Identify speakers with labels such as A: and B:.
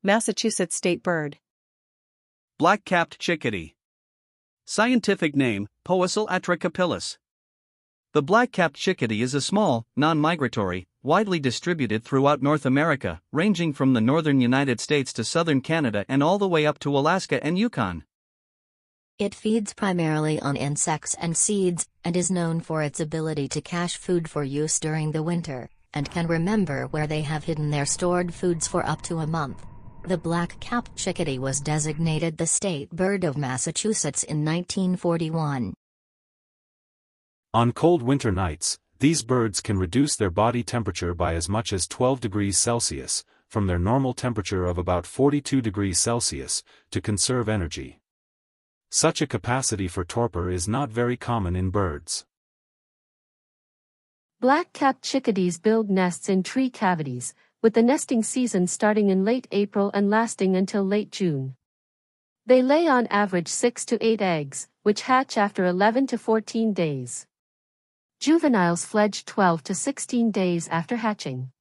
A: Massachusetts state bird.
B: Black-capped chickadee. Scientific name, Poecile atricapillus. The black-capped chickadee is a small, non-migratory, widely distributed throughout North America, ranging from the northern United States to southern Canada and all the way up to Alaska and Yukon.
C: It feeds primarily on insects and seeds, and is known for its ability to cache food for use during the winter, and can remember where they have hidden their stored foods for up to a month. The black-capped chickadee was designated the state bird of Massachusetts in 1941.
D: On cold winter nights, these birds can reduce their body temperature by as much as 12 degrees Celsius, from their normal temperature of about 42 degrees Celsius, to conserve energy. Such a capacity for torpor is not very common in birds.
E: Black-capped chickadees build nests in tree cavities, with the nesting season starting in late April and lasting until late June. They lay on average 6 to 8 eggs, which hatch after 11 to 14 days. Juveniles fledge 12 to 16 days after hatching.